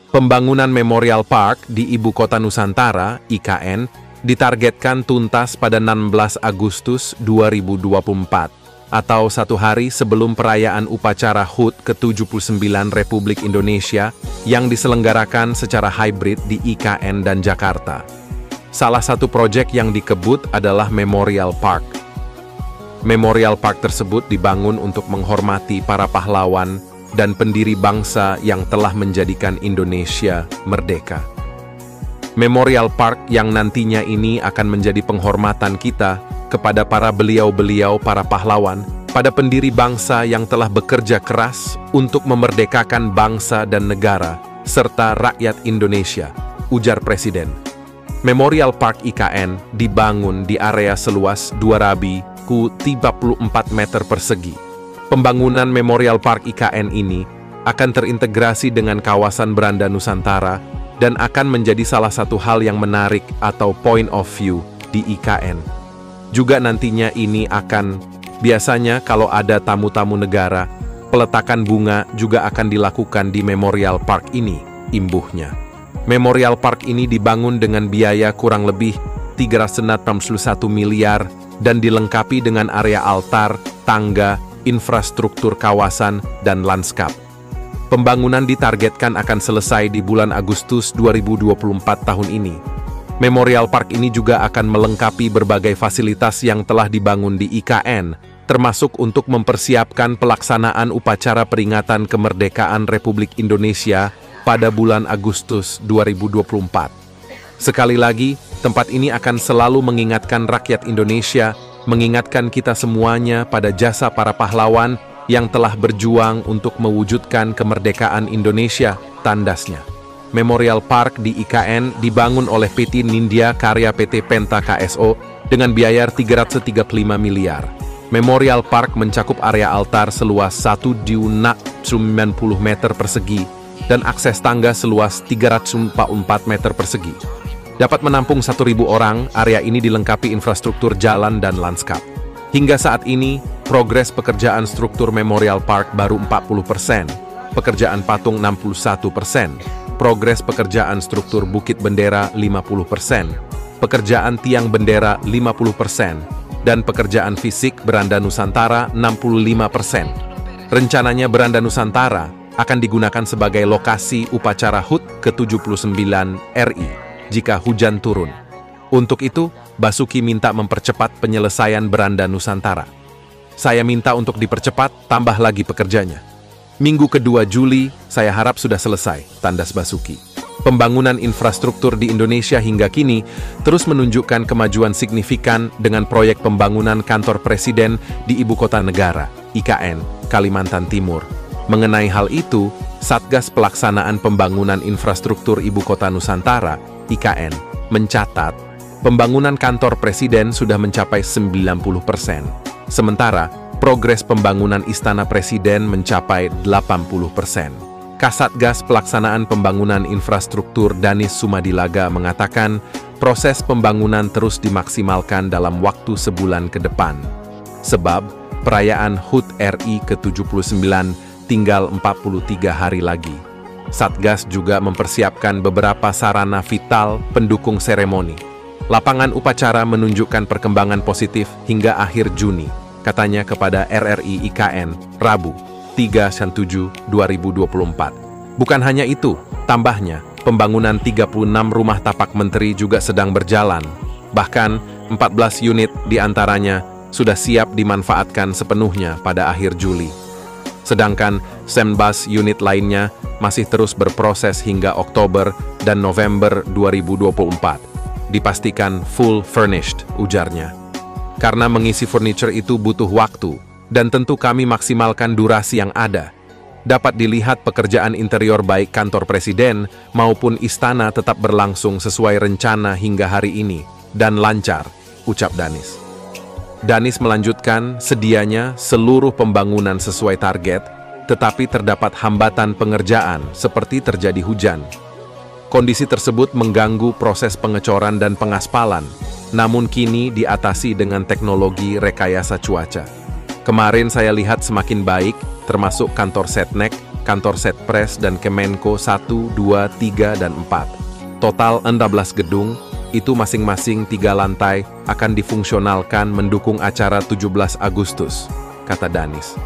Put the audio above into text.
Pembangunan Memorial Park di Ibu Kota Nusantara, IKN, ditargetkan tuntas pada 16 Agustus 2024, atau satu hari sebelum perayaan upacara HUT ke-79 Republik Indonesia yang diselenggarakan secara hybrid di IKN dan Jakarta. Salah satu proyek yang dikebut adalah Memorial Park. Memorial Park tersebut dibangun untuk menghormati para pahlawan dan pendiri bangsa yang telah menjadikan Indonesia merdeka. Memorial Park yang nantinya ini akan menjadi penghormatan kita kepada para beliau-beliau para pahlawan, pada pendiri bangsa yang telah bekerja keras untuk memerdekakan bangsa dan negara, serta rakyat Indonesia, ujar Presiden. Memorial Park IKN dibangun di area seluas 2.034 meter persegi. Pembangunan Memorial Park IKN ini akan terintegrasi dengan kawasan Beranda Nusantara dan akan menjadi salah satu hal yang menarik atau point of view di IKN. Juga nantinya ini akan, biasanya kalau ada tamu-tamu negara, peletakan bunga juga akan dilakukan di Memorial Park ini, imbuhnya. Memorial Park ini dibangun dengan biaya kurang lebih 361 miliar dan dilengkapi dengan area altar, tangga, infrastruktur kawasan, dan lanskap. Pembangunan ditargetkan akan selesai di bulan Agustus 2024 tahun ini. Memorial Park ini juga akan melengkapi berbagai fasilitas yang telah dibangun di IKN, termasuk untuk mempersiapkan pelaksanaan upacara peringatan kemerdekaan Republik Indonesia pada bulan Agustus 2024. Sekali lagi, tempat ini akan selalu mengingatkan rakyat Indonesia, mengingatkan kita semuanya pada jasa para pahlawan yang telah berjuang untuk mewujudkan kemerdekaan Indonesia, tandasnya. Memorial Park di IKN dibangun oleh PT Nindya Karya PT Penta KSO dengan biaya 335 miliar. Memorial Park mencakup area altar seluas 1,90 meter persegi dan akses tangga seluas 344 meter persegi. Dapat menampung 1.000 orang, area ini dilengkapi infrastruktur jalan dan lanskap. Hingga saat ini, progres pekerjaan struktur Memorial Park baru 40%, pekerjaan patung 61%, progres pekerjaan struktur Bukit Bendera 50%, pekerjaan tiang bendera 50%, dan pekerjaan fisik Beranda Nusantara 65%. Rencananya Beranda Nusantara akan digunakan sebagai lokasi upacara HUT ke-79 RI. Jika hujan turun. Untuk itu, Basuki minta mempercepat penyelesaian Beranda Nusantara. Saya minta untuk dipercepat, tambah lagi pekerjanya. Minggu kedua Juli, saya harap sudah selesai, tandas Basuki. Pembangunan infrastruktur di Indonesia hingga kini terus menunjukkan kemajuan signifikan dengan proyek pembangunan kantor presiden di Ibu Kota Negara, IKN, Kalimantan Timur. Mengenai hal itu, Satgas Pelaksanaan Pembangunan Infrastruktur Ibu Kota Nusantara, IKN, mencatat pembangunan kantor presiden sudah mencapai 90%. Sementara, progres pembangunan Istana Presiden mencapai 80%. Kasatgas Pelaksanaan Pembangunan Infrastruktur Danis Sumadilaga mengatakan proses pembangunan terus dimaksimalkan dalam waktu sebulan ke depan. Sebab, perayaan HUT RI ke-79 tinggal 43 hari lagi. Satgas juga mempersiapkan beberapa sarana vital pendukung seremoni. Lapangan upacara menunjukkan perkembangan positif hingga akhir Juni, katanya kepada RRI IKN, Rabu, 3/7/2024. Bukan hanya itu, tambahnya, pembangunan 36 rumah tapak menteri juga sedang berjalan. Bahkan, 14 unit diantaranya sudah siap dimanfaatkan sepenuhnya pada akhir Juli. Sedangkan Sembas unit lainnya masih terus berproses hingga Oktober dan November 2024. Dipastikan full furnished, ujarnya. Karena mengisi furniture itu butuh waktu, dan tentu kami maksimalkan durasi yang ada. Dapat dilihat pekerjaan interior baik kantor presiden maupun istana tetap berlangsung sesuai rencana hingga hari ini, dan lancar, ucap Danis. Danis melanjutkan, sedianya seluruh pembangunan sesuai target, tetapi terdapat hambatan pengerjaan seperti terjadi hujan. Kondisi tersebut mengganggu proses pengecoran dan pengaspalan, namun kini diatasi dengan teknologi rekayasa cuaca. Kemarin saya lihat semakin baik, termasuk kantor Setnek, kantor Setpres dan Kemenko 1, 2, 3, dan 4. Total 16 gedung, itu masing-masing 3 lantai, akan difungsionalkan mendukung acara 17 Agustus, kata Danis.